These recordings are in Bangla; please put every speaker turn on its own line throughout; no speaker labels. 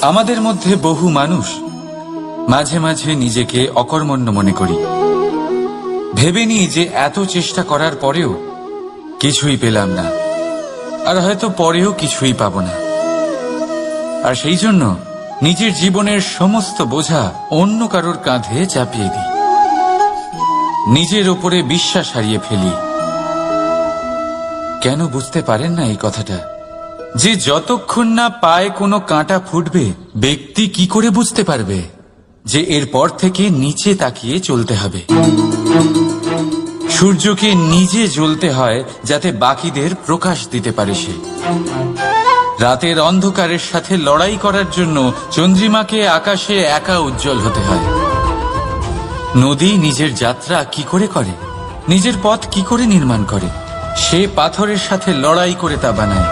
আমাদের মধ্যে বহু মানুষ মাঝে মাঝে নিজেকে অকর্মণ্য মনে করি, ভেবে নিই যে এত চেষ্টা করার পরেও কিছুই পেলাম না, আর হয়তো পরেও কিছুই পাব না। আর সেই জন্য নিজের জীবনের সমস্ত বোঝা অন্য কারোর কাঁধে চাপিয়ে দিই, নিজের ওপরে বিশ্বাস হারিয়ে ফেলি। কেন বুঝতে পারেন না এই কথাটা, যে যতক্ষণ না পায়ে কোনো কাঁটা ফুটবে ব্যক্তি কি করে বুঝতে পারবে যে এরপর থেকে নিচে তাকিয়ে চলতে হবে। সূর্যকে নিজে জ্বলতে হয় যাতে বাকিদের প্রকাশ দিতে পারে সে। রাতের অন্ধকারের সাথে লড়াই করার জন্য চন্দ্রিমাকে আকাশে একা উজ্জ্বল হতে হয়। নদী নিজের যাত্রা কি করে করে, নিজের পথ কি করে নির্মাণ করে, সে পাথরের সাথে লড়াই করে তা বানায়।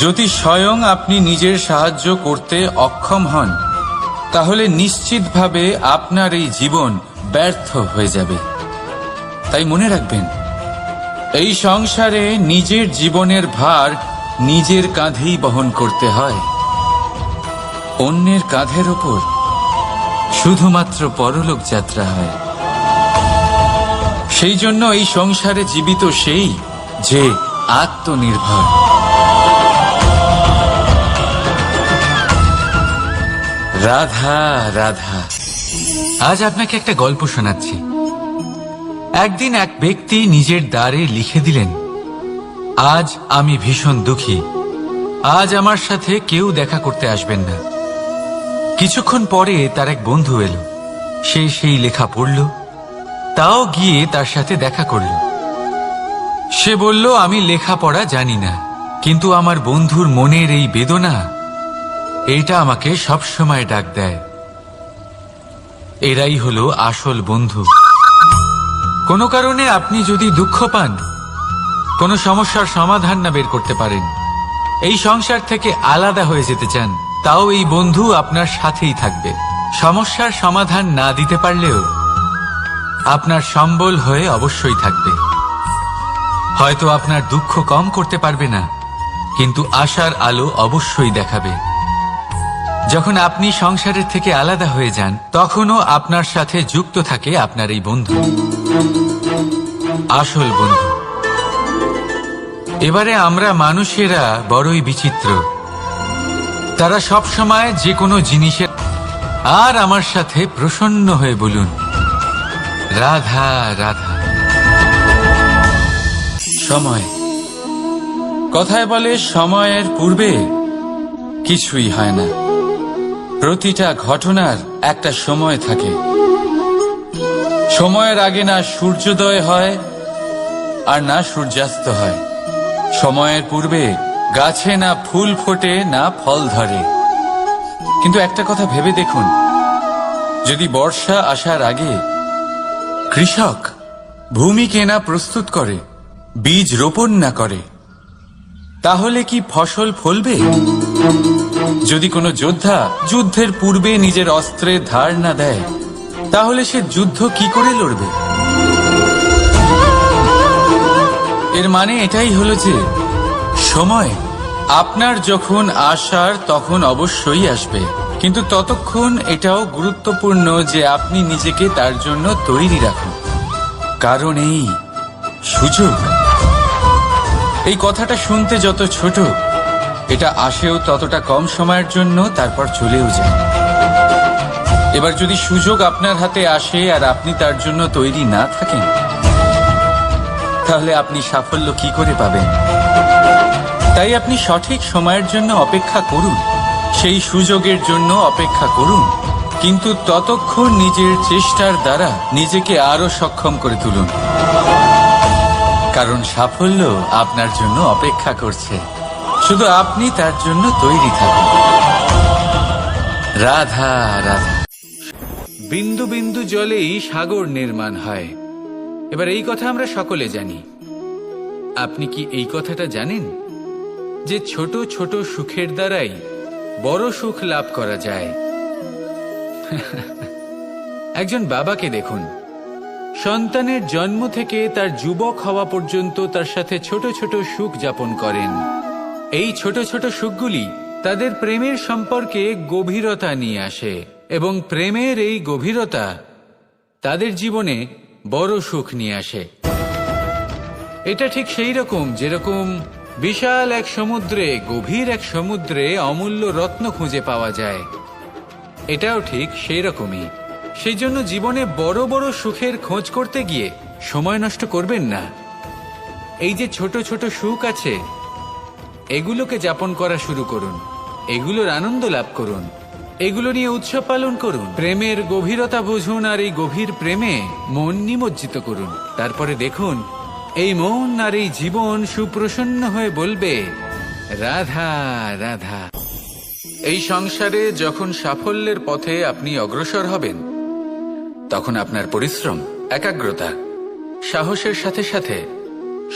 যদি স্বয়ং আপনি নিজের সাহায্য করতে অক্ষম হন, তাহলে নিশ্চিতভাবে আপনার এই জীবন ব্যর্থ হয়ে যাবে। তাই মনে রাখবেন, এই সংসারে নিজের জীবনের ভার নিজের কাঁধেই বহন করতে হয়। অন্যের কাঁধের ওপর শুধুমাত্র পরলোক যাত্রা হয়। সেই জন্য এই সংসারে জীবিত সেই যে আত্মনির্ভর। রাধা রাধা। আজ আপনাকে একটা গল্প শোনাচ্ছি। একদিন এক ব্যক্তি নিজের দ্বারে লিখে দিলেন, আজ আমি ভীষণ দুঃখী, আজ আমার সাথে কেউ দেখা করতে আসবেন না। কিছুক্ষণ পরে তার এক বন্ধু এলো, সে সেই লেখা পড়ল, তাও গিয়ে তার সাথে দেখা করল। সে বলল, আমি লেখাপড়া জানি না, কিন্তু আমার বন্ধুর মনের এই বেদনা, এটা আমাকে সবসময় ডাক দেয়। এরাই হলো আসল বন্ধু। কোনো কারণে আপনি যদি দুঃখ পান, কোনো সমস্যার সমাধান না বের করতে পারেন, এই সংসার থেকে আলাদা হয়ে যেতে চান, তাও এই বন্ধু আপনার সাথেই থাকবে। সমস্যার সমাধান না দিতে পারলেও আপনার সম্বল হয়ে অবশ্যই থাকবে। হয়তো আপনার দুঃখ কম করতে পারবে না, কিন্তু আশার আলো অবশ্যই দেখাবে। যখন আপনি সংসারের থেকে আলাদা হয়ে যান, তখনও আপনার সাথে যুক্ত থাকে আপনার এই বন্ধু, আসল বন্ধু। এবারে আমরা মানুষেরা বড়ই বিচিত্র। তারা সব সময় যে কোনো জিনিসের। আর আমার সাথে প্রসন্ন হয়ে বলুন, রাধা রাধা। সময়, কথায় বলে সময়ের পূর্বে কিছুই হয় না। প্রতিটা ঘটনার একটা সময় থাকে। সময়ের আগে না সূর্যোদয় হয় আর না সূর্যাস্ত হয়। সময়ের পূর্বে গাছে না ফুল ফোটে না ফল ধরে। কিন্তু একটা কথা ভেবে দেখুন, যদি বর্ষা আসার আগে কৃষক ভূমিকে না প্রস্তুত করে, বীজ রোপণ না করে, তাহলে কি ফসল ফলবে? যদি কোনো যোদ্ধা যুদ্ধের পূর্বে নিজের অস্ত্রের ধার না দেয়, তাহলে সে যুদ্ধ কি করে লড়বে? এর মানে এটাই হলো যে সময় আপনার যখন আসার তখন অবশ্যই আসবে, কিন্তু ততক্ষণ এটাও গুরুত্বপূর্ণ যে আপনি নিজেকে তার জন্য তৈরি রাখুন। কারণ এই সুযোগ, এই কথাটা শুনতে যত ছোট, এটা আসেও ততটা কম সময়ের জন্য, তারপর চলেও যায়। এবার যদি সুযোগ আপনার হাতে আসে আর আপনি তার জন্য তৈরি না থাকেন, তাহলে আপনি সাফল্য কি করে পাবেন? তাই আপনি সঠিক সময়ের জন্য অপেক্ষা করুন, সেই সুযোগের জন্য অপেক্ষা করুন, কিন্তু ততক্ষণ নিজের চেষ্টার দ্বারা নিজেকে আরো সক্ষম করে তুলুন। কারণ সাফল্য আপনার জন্য অপেক্ষা করছে, শুধু আপনি তার জন্য তৈরি থাকুন। রাধা রাধা। বিন্দু বিন্দু জলেই সাগর নির্মাণ হয়। এবার এই কথা আমরা সকলে জানি। আপনি কি এই কথাটা জানেন যে ছোট ছোট সুখের দ্বারাই বড় সুখ লাভ করা যায়? একজন বাবাকে দেখুন, সন্তানের জন্ম থেকে তার যুবক হওয়া পর্যন্ত তার সাথে ছোট ছোট সুখ যাপন করেন। এই ছোট ছোট সুখগুলি তাদের প্রেমের সম্পর্কে গভীরতা নিয়ে আসে এবং প্রেমের এই গভীরতা তাদের জীবনে বড় সুখ নিয়ে আসে। এটা ঠিক সেই রকম যেরকম বিশাল এক সমুদ্রে, গভীর এক সমুদ্রে অমূল্য রত্ন খুঁজে পাওয়া যায়। এটাও ঠিক সেই রকমই। সেই জন্য জীবনে বড় বড় সুখের খোঁজ করতে গিয়ে সময় নষ্ট করবেন না। এই যে ছোট ছোট সুখ আছে, এগুলোকে যাপন করা শুরু করুন, এগুলোর আনন্দ লাভ করুন, এগুলো নিয়ে উৎসব পালন করুন, প্রেমের গভীরতা বুঝুন আর এই গভীর প্রেমে মন নিমজ্জিত করুন। তারপরে দেখুন এই মন আর এই জীবন সুপ্রসন্ন হয়ে বলবে, রাধা রাধা। এই সংসারে যখন সাফল্যের পথে আপনি অগ্রসর হবেন, তখন আপনার পরিশ্রম, একাগ্রতা, সাহসের সাথে সাথে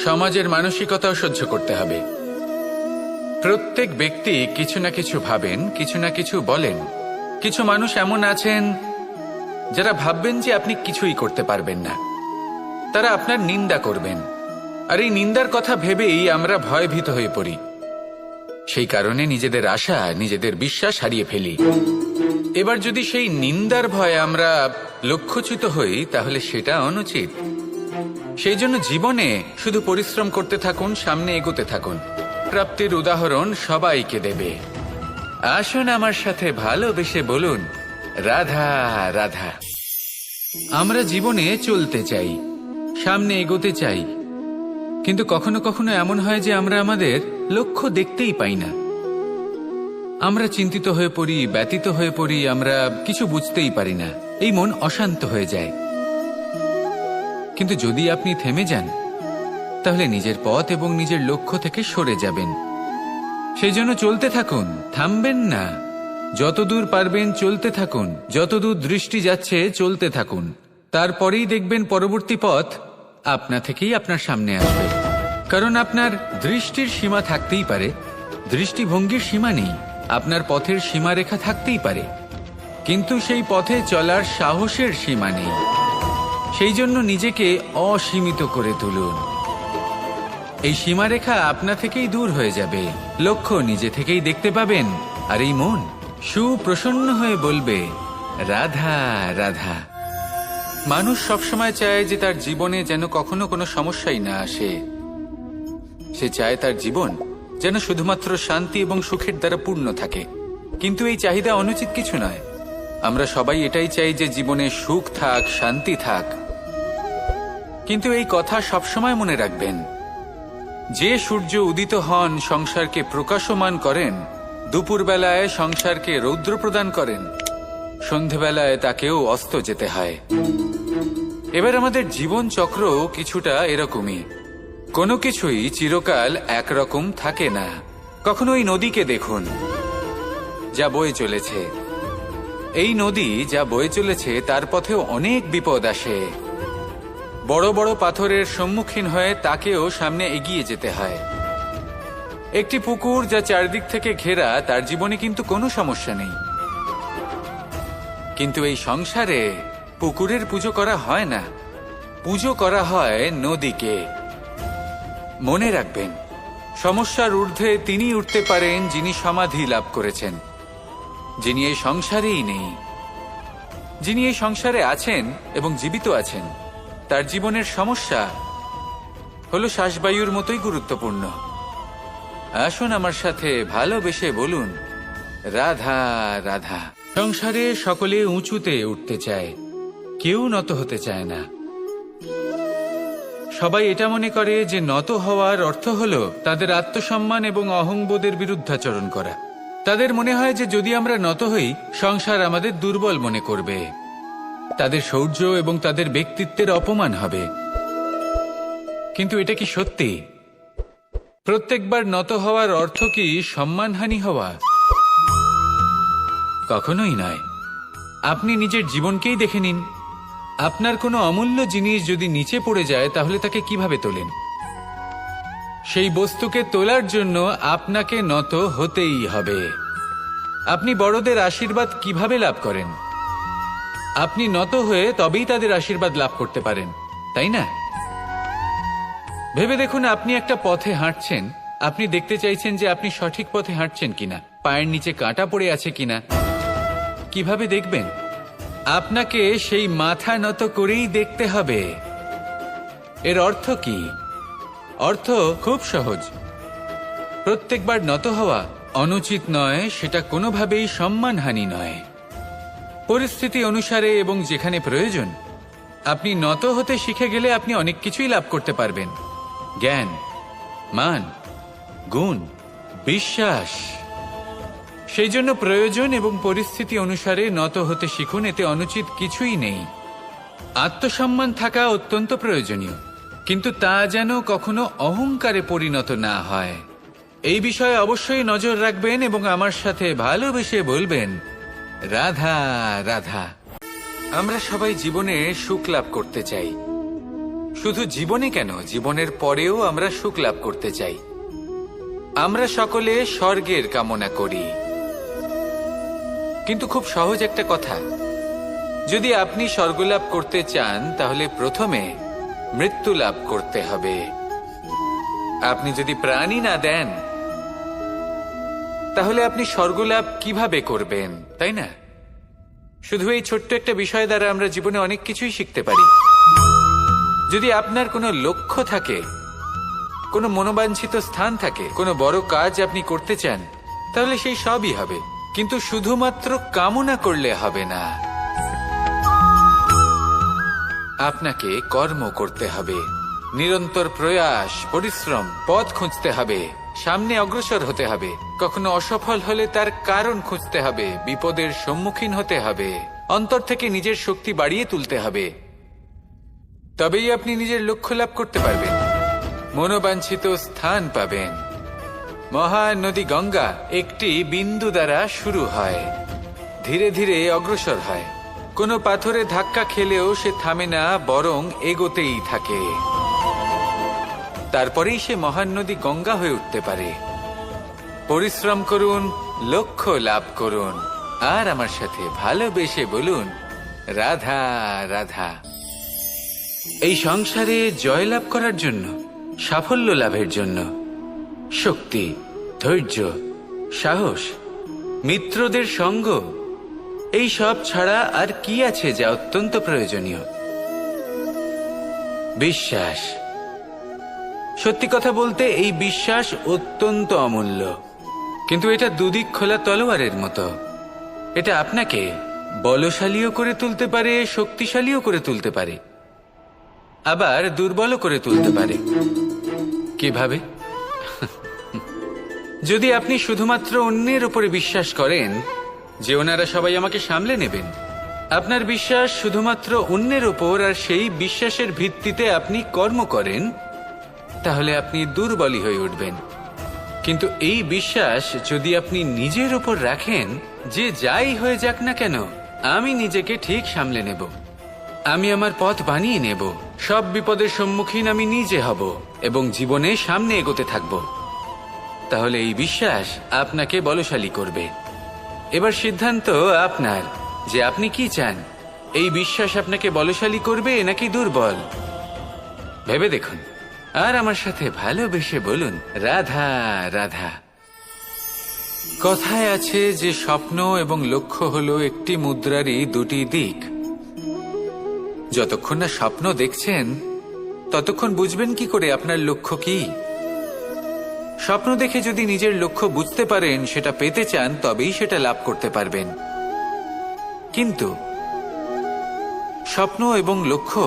সমাজের মানসিকতাও সহ্য করতে হবে। প্রত্যেক ব্যক্তি কিছু না কিছু ভাবেন, কিছু না কিছু বলেন। কিছু মানুষ এমন আছেন যারা ভাববেন যে আপনি কিছুই করতে পারবেন না, তারা আপনার নিন্দা করবেন, আর এই নিন্দার কথা ভেবেই আমরা ভয়ভীত হয়ে পড়ি। সেই কারণে নিজেদের আশা, নিজেদের বিশ্বাস হারিয়ে ফেলি। এবার যদি সেই নিন্দার ভয়ে আমরা লক্ষ্যচ্যুত হই, তাহলে সেটা অনুচিত। সেই জন্য জীবনে শুধু পরিশ্রম করতে থাকুন, সামনে এগোতে থাকুন। প্রাপ্তির উদাহরণ সবাইকে দেবে। আসুন আমার সাথে ভালোবেসে বলুন, রাধা রাধা। আমরা জীবনে চলতে চাই, সামনে এগোতে চাই, কিন্তু কখনো কখনো এমন হয় যে আমরা আমাদের লক্ষ্য দেখতেই পাই না। আমরা চিন্তিত হয়ে পড়ি, ব্যতীত হয়ে পড়ি, আমরা কিছু বুঝতেই পারি না। এই মন অশান্ত হয়ে যায়। কিন্তু যদি আপনি থেমে যান, তাহলে নিজের পথ এবং নিজের লক্ষ্য থেকে সরে যাবেন। সেই জন্য চলতে থাকুন, থামবেন না। যতদূর পারবেন চলতে থাকুন, যতদূর দৃষ্টি যাচ্ছে চলতে থাকুন। তারপরেই দেখবেন পরবর্তী পথ আপনা থেকেই আপনার সামনে আসবে। কারণ আপনার দৃষ্টির সীমা থাকতেই পারে, দৃষ্টিভঙ্গির সীমা নেই। আপনার পথের সীমারেখা থাকতেই পারে, কিন্তু সেই পথে চলার সাহসের সীমা নেই। সেই জন্য নিজেকে অসীমিত করে তুলুন। এই সীমারেখা আপনা থেকেই দূর হয়ে যাবে, লক্ষ্য নিজে থেকেই দেখতে পাবেন, আর এই মন সুপ্রসন্ন হয়ে বলবে, রাধা রাধা। মানুষ সবসময় চায় যে তার জীবনে যেন কখনো কোনো সমস্যাই না আসে। সে চায় তার জীবন যেন শুধুমাত্র শান্তি এবং সুখের দ্বারা পূর্ণ থাকে। কিন্তু এই চাহিদা অনুচিত কিছু নয়। আমরা সবাই এটাই চাই যে জীবনে সুখ থাক, শান্তি থাক। কিন্তু এই কথা সবসময় মনে রাখবেন, যে সূর্য উদিত হন সংসারকে প্রকাশমান করেন, দুপুরবেলায় সংসারকে রৌদ্র প্রদান করেন, সন্ধেবেলায় তাকেও অস্ত যেতে হয়। এবার আমাদের জীবন চক্র কিছুটা এরকমই। কোনো কিছুই চিরকাল একরকম থাকে না। কখনো এই নদীকে দেখুন, যা বয়ে চলেছে। এই নদী যা বয়ে চলেছে তার পথেও অনেক বিপদ আসে। বড় বড় পাথরের সম্মুখীন হয়ে তাকেও সামনে এগিয়ে যেতে হয়। একটি পুকুর যা চারদিক থেকে ঘেরা, তার জীবনে কিন্তু কোনো সমস্যা নেই। কিন্তু এই সংসারে পুকুরের পুজো করা হয় না, পুজো করা হয় নদীকে। মনে রাখবেন, সমস্যার ঊর্ধ্বে তিনি উঠতে পারেন যিনি সমাধি লাভ করেছেন, যিনি এই সংসারেই নেই। যিনি এই সংসারে আছেন এবং জীবিত আছেন, তার জীবনের সমস্যা হলো শ্বাসবায়ুর মতোই গুরুত্বপূর্ণ। আসুন আমার সাথে ভালোবেসে বলুন, রাধা রাধা। সংসারে সকলে উঁচুতে উঠতে চায়, কেউ নত হতে চায় না। সবাই এটা মনে করে যে নত হওয়ার অর্থ হলো তাদের আত্মসম্মান এবং অহংবোধের বিরুদ্ধাচরণ করা। তাদের মনে হয় যে যদি আমরা নত হই, সংসার আমাদের দুর্বল মনে করবে, তাদের শৌর্য এবং তাদের ব্যক্তিত্বের অপমান হবে। কিন্তু এটা কি সত্যি? প্রত্যেকবার নত হওয়ার অর্থ কি সম্মানহানি হওয়া? কখনোই নয়। আপনি নিজের জীবনকেই দেখে নিন। আপনার কোনো অমূল্য জিনিস যদি নিচে পড়ে যায়, তাহলে তাকে কিভাবে তোলেন? সেই বস্তুকে তোলার জন্য আপনাকে নত হতেই হবে। আপনি বড়দের আশীর্বাদ কিভাবে লাভ করেন? আপনি নত হয়ে তবেই তাদের আশীর্বাদ লাভ করতে পারেন, তাই না? ভেবে দেখুন, আপনি একটা পথে হাঁটছেন, আপনি দেখতে চাইছেন যে আপনি সঠিক পথে হাঁটছেন কিনা। পায়ের নিচে কাঁটা পড়ে আছে কিনা কিভাবে দেখবেন? আপনাকে সেই মাথা নত করেই দেখতে হবে। এর অর্থ কি? অর্থ খুব সহজ। প্রত্যেকবার নত হওয়া অনুচিত নয়, সেটা কোনোভাবেই সম্মানহানি নয়। পরিস্থিতি অনুসারে এবং যেখানে প্রয়োজন আপনি নত হতে শিখে গেলে আপনি অনেক কিছুই লাভ করতে পারবেন। জ্ঞান, মান, গুণ, বিশ্বাস। সেই জন্য প্রয়োজন এবং পরিস্থিতি অনুসারে নত হতে শিখুন, এতে অনুচিত কিছুই নেই। আত্মসম্মান থাকা অত্যন্ত প্রয়োজনীয়, কিন্তু তা যেন কখনো অহংকারে পরিণত না হয়। এই বিষয়ে অবশ্যই নজর রাখবেন এবং আমার সাথে ভালোবেসে বলবেন, রাধা রাধা। আমরা সবাই জীবনে সুখ লাভ করতে চাই। শুধু জীবনে কেন, জীবনের পরেও আমরা সুখ লাভ করতে চাই। আমরা সকলে স্বর্গের কামনা করি। কিন্তু খুব সহজ একটা কথা, যদি আপনি স্বর্গ লাভ করতে চান তাহলে প্রথমে মৃত্যু লাভ করতে হবে। আপনি যদি প্রাণই না দেন তাহলে আপনি স্বর্গ লাভ কিভাবে করবেন, তাই না? শুধু এই ছোট্ট একটা বিষয় দ্বারা আমরা জীবনে অনেক কিছুই শিখতে পারি। যদি আপনার কোনো লক্ষ্য থাকে, কোনো মনোবাঞ্ছিত স্থান থাকে, কোনো বড় কাজ আপনি করতে চান, তাহলে সেই সবই হবে। কিন্তু শুধুমাত্র কামনা করলে হবে না, আপনাকে কর্ম করতে হবে। নিরন্তর প্রয়াস, পরিশ্রম, পথ খুঁজতে হবে, সামনে অগ্রসর হতে হবে। কখনো অসফল হলে তার কারণ খুঁজতে হবে, বিপদের সম্মুখীন হতে হবে, অন্তর থেকে নিজের শক্তি বাড়িয়ে তুলতে হবে। তবেই আপনি নিজের লক্ষ্য লাভ করতে পারবেন, মনোবাঞ্ছিত স্থান পাবেন। মহান নদী গঙ্গা একটি বিন্দু দ্বারা শুরু হয়, ধীরে ধীরে অগ্রসর হয়। কোনো পাথরে ধাক্কা খেলেও সে থামে না, বরং এগোতেই থাকে। তারপরেই সে মহান নদী গঙ্গা হয়ে উঠতে পারে। পরিশ্রম করুন, লক্ষ্য লাভ করুন, আর আমার সাথে ভালোবেসে বলুন, রাধা রাধা। এই সংসারে জয়লাভ করার জন্য, সাফল্য লাভের জন্য শক্তি, ধৈর্য, সাহস, মিত্রদের সঙ্গ, এই সব ছাড়া আর কি আছে যা অত্যন্ত প্রয়োজনীয়? বিশ্বাস। সত্যি কথা বলতে এই বিশ্বাস অত্যন্ত অমূল্য, কিন্তু এটা দুদিক খোলা তলোয়ারের মতো। এটা আপনাকে বলশালীও করে তুলতে পারে, শক্তিশালীও করে তুলতে পারে, আবার দুর্বলও করে তুলতে পারে। কিভাবে? যদি আপনি শুধুমাত্র অন্যের উপরে বিশ্বাস করেন যে ওনারা সবাই আমাকে সামলে নেবেন, আপনার বিশ্বাস শুধুমাত্র অন্যের উপর, আর সেই বিশ্বাসের ভিত্তিতে আপনি কর্ম করেন, তাহলে আপনি দুর্বলই হয়ে উঠবেন। কিন্তু এই বিশ্বাস যদি আপনি নিজের উপর রাখেন যে যাই হয়ে যাক না কেন আমি নিজেকে ঠিক সামলে নেব, আমি আমার পথ বানিয়ে নেব, সব বিপদের সম্মুখীন আমি নিজে হব এবং জীবনে সামনে এগোতে থাকব, তাহলে এই বিশ্বাস আপনাকে বলশালী করবে। এবার সিদ্ধান্ত আপনার যে আপনি কি চান। এই বিশ্বাস আপনাকে বলশালী করবে নাকি দুর্বল, ভেবে দেখুন, আর আমার সাথে ভালোবেসে বলুন, রাধা রাধা। কথায় আছে যে স্বপ্ন এবং লক্ষ্য হলো একটি মুদ্রারই দুটি দিক। যতক্ষণ না স্বপ্ন দেখছেন ততক্ষণ বুঝবেন কি করে আপনার লক্ষ্য কি? স্বপ্ন দেখে যদি নিজের লক্ষ্য বুঝতে পারেন, সেটা পেতে চান, তবেই সেটা লাভ করতে পারবেন। কিন্তু স্বপ্ন এবং লক্ষ্য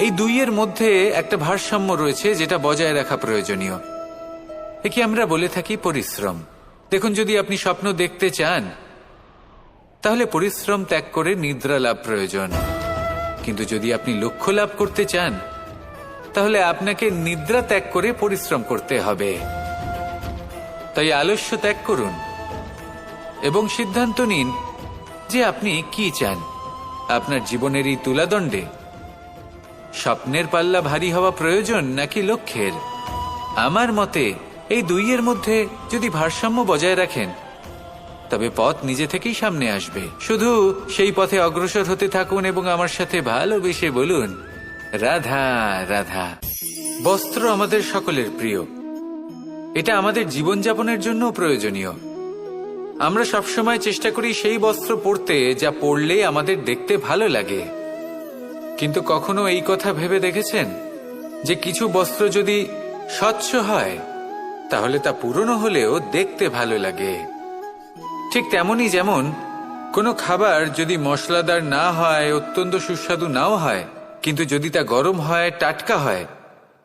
এই দুইয়ের মধ্যে একটা ভারসাম্য রয়েছে যেটা বজায় রাখা প্রয়োজনীয়। একে আমরা বলে থাকি পরিশ্রম। দেখুন, যদি আপনি স্বপ্ন দেখতে চান তাহলে পরিশ্রম ত্যাগ করে নিদ্রা লাভ প্রয়োজন, কিন্তু যদি আপনি লক্ষ্য লাভ করতে চান তাহলে আপনাকে নিদ্রা ত্যাগ করে পরিশ্রম করতে হবে। তাই আলস্য ত্যাগ করুন এবং সিদ্ধান্ত নিন যে আপনি কি চান। আপনার জীবনের এই তুলাদণ্ডে স্বপ্নের পাল্লা ভারী হওয়া প্রয়োজন নাকি লক্ষ্যের? আমার মতে এই দুইয়ের মধ্যে যদি ভারসাম্য বজায় রাখেন তবে পথ নিজে থেকেই সামনে আসবে। শুধু সেই পথে অগ্রসর হতে থাকুন এবং আমার সাথে ভালোবেসে বলুন, রাধা রাধা। বস্ত্র আমাদের সকলের প্রিয়, এটা আমাদের জীবনযাপনের জন্য প্রয়োজনীয়, আমরা সবসময় চেষ্টা করি সেই বস্ত্র পরতে যা পরলে আমাদের দেখতে ভালো লাগে, কিন্তু কখনো এই কথা ভেবে দেখেছেন যে কিছু বস্ত্র যদি স্বচ্ছ হয় তাহলে তা পুরনো হলেও দেখতে ভালো লাগে? ঠিক তেমনি যেমন কোনো খাবার যদি মশলাদার না হয়, অত্যন্ত সুস্বাদু নাও হয়, কিন্তু যদি তা গরম হয়, টাটকা হয়,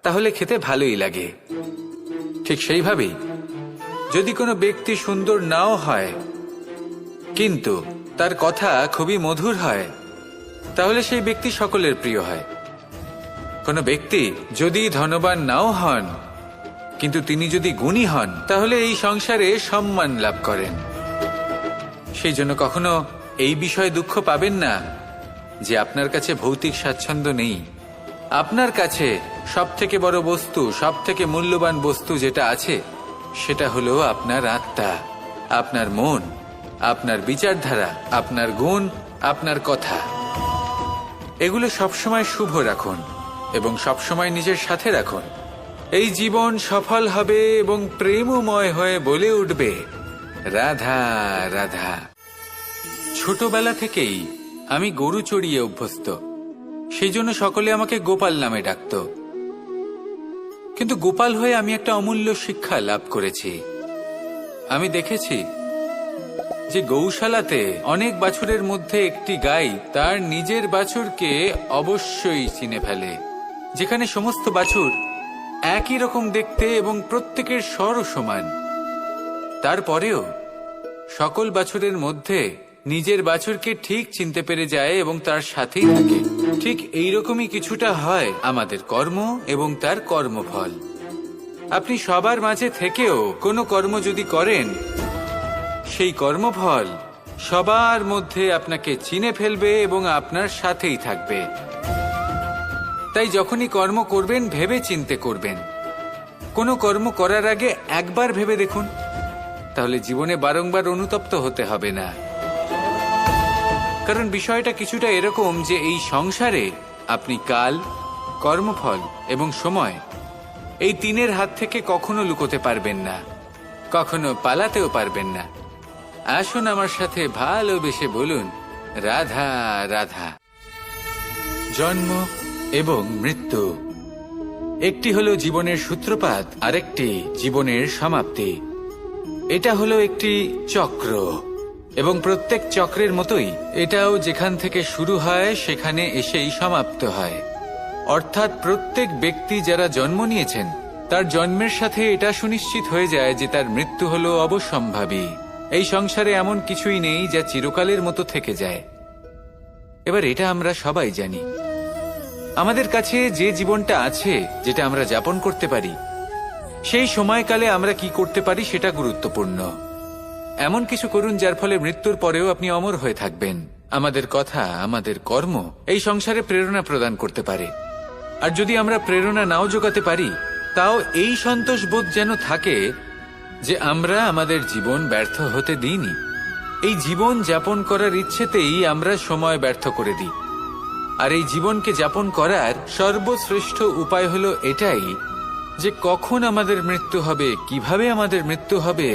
তাহলে খেতে ভালোই লাগে। ঠিক সেইভাবেই যদি কোনো ব্যক্তি সুন্দর নাও হয় কিন্তু তার কথা খুবই মধুর হয়, তাহলে সেই ব্যক্তি সকলের প্রিয় হয়। কোনো ব্যক্তি যদি ধনবান নাও হন কিন্তু তিনি যদি গুণী হন, তাহলে এই সংসারে সম্মান লাভ করেন। সেই জন্য কখনো এই বিষয়ে দুঃখ পাবেন না যে আপনার কাছে ভৌতিক স্বাচ্ছন্দ্য নেই। আপনার কাছে সব থেকে বড় বস্তু, সব থেকে মূল্যবান বস্তু যেটা আছে সেটা হলো আপনার আত্মা, আপনার মন, আপনার বিচারধারা, আপনার গুণ, আপনার কথা। এগুলো সবসময় শুভ রাখুন এবং সবসময় নিজের সাথে রাখুন। এই জীবন সফল হবে এবং প্রেমময় হয়ে বলে উঠবে, রাধা রাধা। ছোটবেলা থেকেই আমি গরু চড়িয়ে অভ্যস্ত, সেই জন্য সকলে আমাকে গোপাল নামে ডাকত। কিন্তু গোপাল হয়ে আমি একটা অমূল্য শিক্ষা লাভ করেছি। আমি দেখেছি যে গৌশালাতে অনেক বাছুরের মধ্যে একটি গাই তার নিজের বাছুরকে অবশ্যই চিনে ফেলে। যেখানে সমস্ত বাছুর একই রকম দেখতে এবং প্রত্যেকের স্বরও সমান, তারপরেও সকল বাছুরের মধ্যে নিজের বাছুরকে ঠিক চিনতে পেরে যায় এবং তার সাথেই থাকে। ঠিক এইরকমই কিছুটা হয় আমাদের কর্ম এবং তার কর্মফল। আপনি সবার মাঝে থেকেও কোনো কর্ম যদি করেন, সেই কর্মফল সবার মধ্যে আপনাকে চিনে ফেলবে এবং আপনার সাথেই থাকবে। তাই যখনই কর্ম করবেন ভেবে চিন্তে করবেন। কোনো কর্ম করার আগে একবার ভেবে দেখুন, তাহলে জীবনে বারংবার অনুতপ্ত হতে হবে না। কারণ বিষয়টা কিছুটা এরকম যে এই সংসারে আপনি কাল, কর্মফল এবং সময়, এই তিনের হাত থেকে কখনো লুকোতে পারবেন না, কখনো পালাতেও পারবেন না। আসুন আমার সাথে ভালোবেসে বলুন, রাধা রাধা। জন্ম এবং মৃত্যু, একটি হলো জীবনের সূত্রপাত, আরেকটি জীবনের সমাপ্তি। এটা হলো একটি চক্র এবং প্রত্যেক চক্রের মতোই এটাও যেখান থেকে শুরু হয় সেখানে এসেই সমাপ্ত হয়। অর্থাৎ প্রত্যেক ব্যক্তি যারা জন্ম নিয়েছেন তার জন্মের সাথে এটা সুনিশ্চিত হয়ে যায় যে তার মৃত্যু হলো অবশ্যম্ভাবী। এই সংসারে এমন কিছুই নেই যা চিরকালের মতো থেকে যায়। এবার এটা আমরা সবাই জানি। আমাদের কাছে যে জীবনটা আছে, যেটা আমরা যাপন করতে পারি, সেই সময়কালে আমরা কি করতে পারি সেটা গুরুত্বপূর্ণ। এমন কিছু করুন যার ফলে মৃত্যুর পরেও আপনি অমর হয়ে থাকবেন। আমাদের কথা, আমাদের কর্ম এই সংসারে প্রেরণা প্রদান করতে পারে। আর যদি আমরা প্রেরণা নাও জোগাতে পারি, তাও এই সন্তোষ বোধ যেন থাকে যে আমরা আমাদের জীবন ব্যর্থ হতে দিইনি। এই জীবন যাপন করার ইচ্ছেতেই আমরা সময় ব্যর্থ করে দিই। আর এই জীবনকে যাপন করার সর্বশ্রেষ্ঠ উপায় হলো এটাই যে কখন আমাদের মৃত্যু হবে, কিভাবে আমাদের মৃত্যু হবে,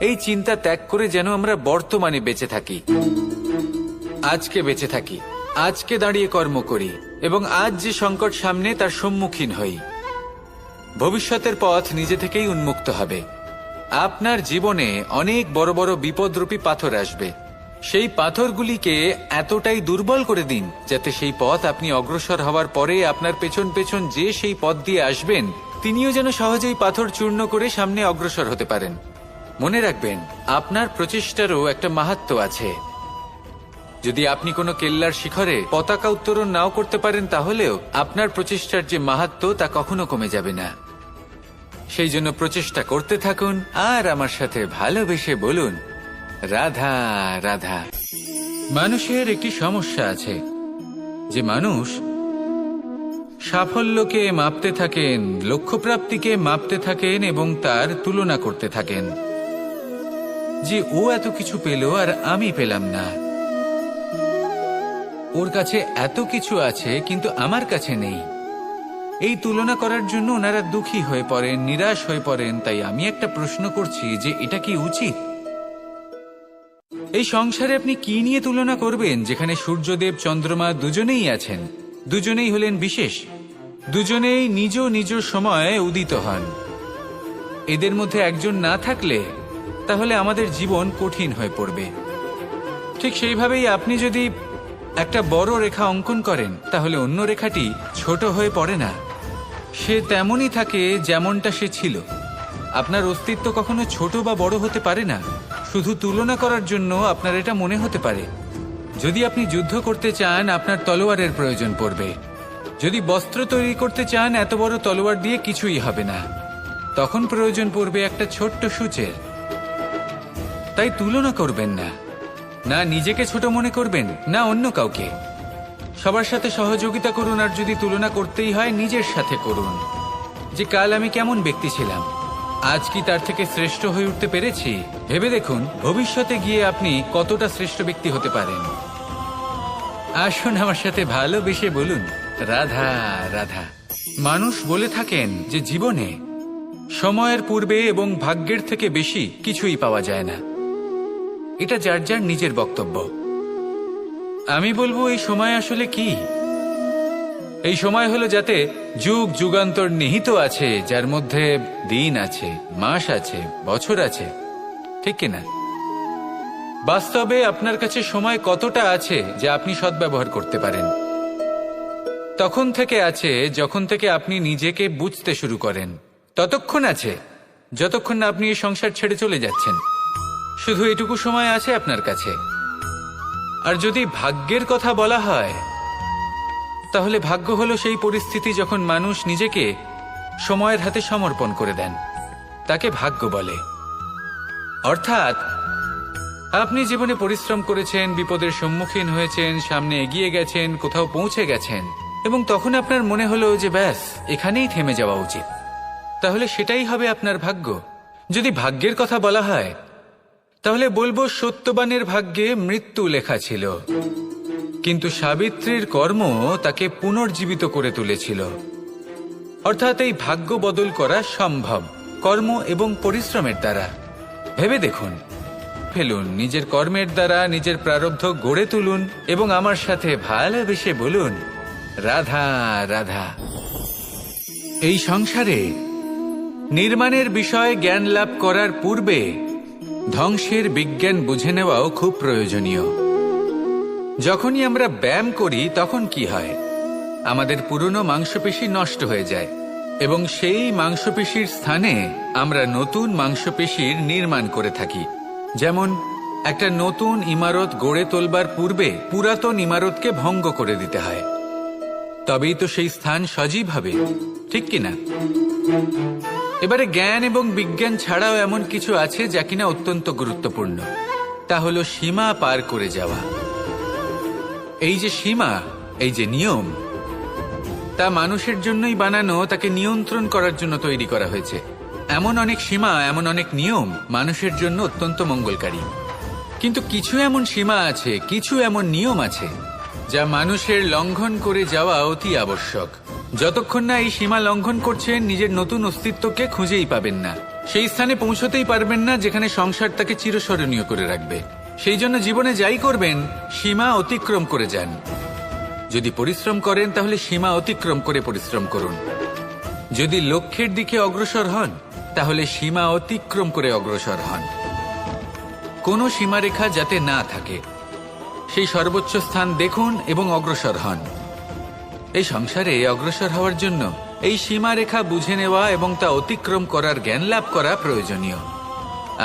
এই চিন্তা ত্যাগ করে যেন আমরা বর্তমানে বেঁচে থাকি, আজকে বেঁচে থাকি, আজকে দাঁড়িয়ে কর্ম করি এবং আজ যে সংকট সামনে তার সম্মুখীন হই। ভবিষ্যতের পথ নিজে থেকেই উন্মুক্ত হবে। আপনার জীবনে অনেক বড় বড় বিপদরূপী পাথর আসবে। সেই পাথরগুলিকে এতটাই দুর্বল করে দিন যাতে সেই পথ আপনি অগ্রসর হওয়ার পরে আপনার পেছন পেছন যে সেই পথ দিয়ে আসবেন তিনিও যেন সহজেই পাথর চূর্ণ করে সামনে অগ্রসর হতে পারেন। মনে রাখবেন, আপনার প্রচেষ্টারও একটা মাহাত্ম্য আছে। যদি আপনি কোনো কেল্লার শিখরে পতাকা উত্তোলন নাও করতে পারেন, তাহলেও আপনার প্রচেষ্টার যে মাহাত্ম্য তা কখনো কমে যাবে না। সেই জন্য প্রচেষ্টা করতে থাকুন আর আমার সাথে ভালোবেসে বলুন, রাধা রাধা। মানুষের একটি সমস্যা আছে যে মানুষ সাফল্যকে মাপতে থাকেন, লক্ষ্যপ্রাপ্তিকে মাপতে থাকেন এবং তার তুলনা করতে থাকেন যে ও এত কিছু পেল আর আমি পেলাম না, ওর কাছে এত কিছু আছে কিন্তু আমার কাছে নেই। এই তুলনা করার জন্য ওনারা দুঃখী হয়ে পড়েন, নিরাশ হয়ে পড়েন। তাই আমি একটা প্রশ্ন করছি যে এটা কি উচিত? এই সংসারে আপনি কি নিয়ে তুলনা করবেন, যেখানে সূর্যদেব চন্দ্রমা দুজনেই আছেন, দুজনেই হলেন বিশেষ, দুজনেই নিজ নিজ সময়ে উদিত হন। এদের মধ্যে একজন না থাকলে তাহলে আমাদের জীবন কঠিন হয়ে পড়বে। ঠিক সেইভাবেই আপনি যদি একটা বড় রেখা অঙ্কন করেন, তাহলে অন্য রেখাটি ছোট হয়ে পড়ে না, সে তেমনই থাকে যেমনটা সে ছিল। আপনার অস্তিত্ব কখনো ছোট বা বড় হতে পারে না। শুধু তুলনা করার জন্য আপনার এটা মনে হতে পারে। যদি আপনি যুদ্ধ করতে চান, আপনার তলোয়ারের প্রয়োজন পড়বে। যদি বস্ত্র তৈরি করতে চান, এত বড় তলোয়ার দিয়ে কিছুই হবে না, তখন প্রয়োজন পড়বে একটা ছোট্ট সূচের। তাই তুলনা করবেন না, না নিজেকে ছোট মনে করবেন, না অন্য কাউকে। সবার সাথে সহযোগিতা করুন, আর যদি তুলনা করতেই হয়, নিজের সাথে করুন, যে কাল আমি কেমন ব্যক্তি ছিলাম, আজ কি তার থেকে শ্রেষ্ঠ হয়ে উঠতে পেরেছি। ভেবে দেখুন ভবিষ্যতে গিয়ে আপনি কতটা শ্রেষ্ঠ ব্যক্তি হতে পারেন। আসুন আমার সাথে ভালোবেসে বলুন, রাধা রাধা। মানুষ বলে থাকেন যে জীবনে সময়ের পূর্বে এবং ভাগ্যের থেকে বেশি কিছুই পাওয়া যায় না। এটা যার যার নিজের বক্তব্য। আমি বলবো এই সময় আসলে কি? এই সময় হলো যাতে যুগ যুগান্তর নিহিত আছে, যার মধ্যে দিন আছে, মাস আছে, বছর আছে, ঠিক কিনা? বাস্তবে আপনার কাছে সময় কতটা আছে যা আপনি সদ্ব্যবহার করতে পারেন? তখন থেকে আছে যখন থেকে আপনি নিজেকে বুঝতে শুরু করেন। ততক্ষণ আছে যতক্ষণ না আপনি এই সংসার ছেড়ে চলে যাচ্ছেন। শুধু এটুকু সময় আছে আপনার কাছে। আর যদি ভাগ্যের কথা বলা হয়, তাহলে ভাগ্য হলো সেই পরিস্থিতি যখন মানুষ নিজেকে সময়ের হাতে সমর্পণ করে দেন, তাকে ভাগ্য বলে। অর্থাৎ আপনি জীবনে পরিশ্রম করেছেন, বিপদের সম্মুখীন হয়েছেন, সামনে এগিয়ে গেছেন, কোথাও পৌঁছে গেছেন, এবং তখন আপনার মনে হলো যে ব্যাস এখানেই থেমে যাওয়া উচিত, তাহলে সেটাই হবে আপনার ভাগ্য। যদি ভাগ্যের কথা বলা হয়, তাহলে বলবো সত্যবানের ভাগ্যে মৃত্যু লেখা ছিল, কিন্তু সাবিত্রীর কর্ম তাকে পুনর্জীবিত করে তুলেছিল। অর্থাৎ এই ভাগ্য বদল করা সম্ভব কর্ম এবং পরিশ্রমের দ্বারা। ভেবে দেখুন, ফেলুন নিজের কর্মের দ্বারা নিজের প্রারব্ধ গড়ে তুলুন এবং আমার সাথে ভালোবেসে বলুন, রাধা রাধা। এই সংসারে নির্মাণের বিষয়ে জ্ঞান লাভ করার পূর্বে ধ্বংসের বিজ্ঞান বুঝে নেওয়াও খুব প্রয়োজনীয়। যখনই আমরা ব্যায়াম করি, তখন কি হয়? আমাদের পুরনো মাংসপেশি নষ্ট হয়ে যায় এবং সেই মাংসপেশির স্থানে আমরা নতুন মাংসপেশির নির্মাণ করে থাকি। যেমন একটা নতুন ইমারত গড়ে তোলবার পূর্বে পুরাতন ইমারতকে ভঙ্গ করে দিতে হয়, তবেই তো সেই স্থান সজীব হবে, ঠিক কিনা? এবারে জ্ঞান এবং বিজ্ঞান ছাড়াও এমন কিছু আছে যা কিনা অত্যন্ত গুরুত্বপূর্ণ। তা হলো সীমা পার করে যাওয়া। এই যে সীমা, এই যে নিয়ম, তা মানুষের জন্যই বানানো, তাকে নিয়ন্ত্রণ করার জন্য তৈরি করা হয়েছে। এমন অনেক সীমা, এমন অনেক নিয়ম মানুষের জন্য অত্যন্ত মঙ্গলকারী। কিন্তু কিছু এমন সীমা আছে, কিছু এমন নিয়ম আছে যা মানুষের লঙ্ঘন করে যাওয়া অতি আবশ্যক। যতক্ষণ না এই সীমা লঙ্ঘন করছেন, নিজের নতুন অস্তিত্বকে খুঁজেই পাবেন না, সেই স্থানে পৌঁছতেই পারবেন না যেখানে সংসার তাকে চিরস্মরণীয় করে রাখবে। সেই জন্য জীবনে যাই করবেন, সীমা অতিক্রম করে যান। যদি পরিশ্রম করেন, তাহলে সীমা অতিক্রম করে পরিশ্রম করুন। যদি লক্ষ্যের দিকে অগ্রসর হন, তাহলে সীমা অতিক্রম করে অগ্রসর হন। কোনো সীমারেখা যাতে না থাকে, সেই সর্বোচ্চ স্থান দেখুন এবং অগ্রসর হন। এই সংসারে অগ্রসর হওয়ার জন্য এই সীমারেখা বুঝে নেওয়া এবং তা অতিক্রম করার জ্ঞান লাভ করা প্রয়োজনীয়।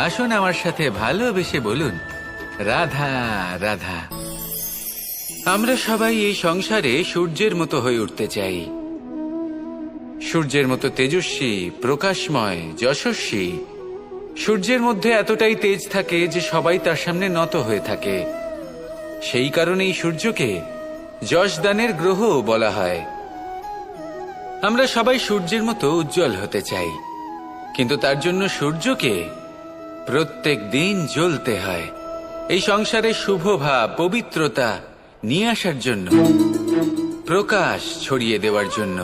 আসুন আমার সাথে ভালোবেসে বলুন, রাধা রাধা। আমরা সবাই এই সংসারে সূর্যের মতো হয়ে উঠতে চাই, সূর্যের মতো তেজস্বী, প্রকাশময়, যশস্বী। সূর্যের মধ্যে এতটাই তেজ থাকে যে সবাই তার সামনে নত হয়ে থাকে। সেই কারণেই সূর্যকে যশদানের গ্রহ বলা হয়। আমরা সবাই সূর্যের মতো উজ্জ্বল হতে চাই, কিন্তু তার জন্য সূর্যকে প্রত্যেক দিন জ্বলতে হয়। এই সংসারে শুভ ভাব, পবিত্রতা নিয়ে আসার জন্য, প্রকাশ ছড়িয়ে দেওয়ার জন্য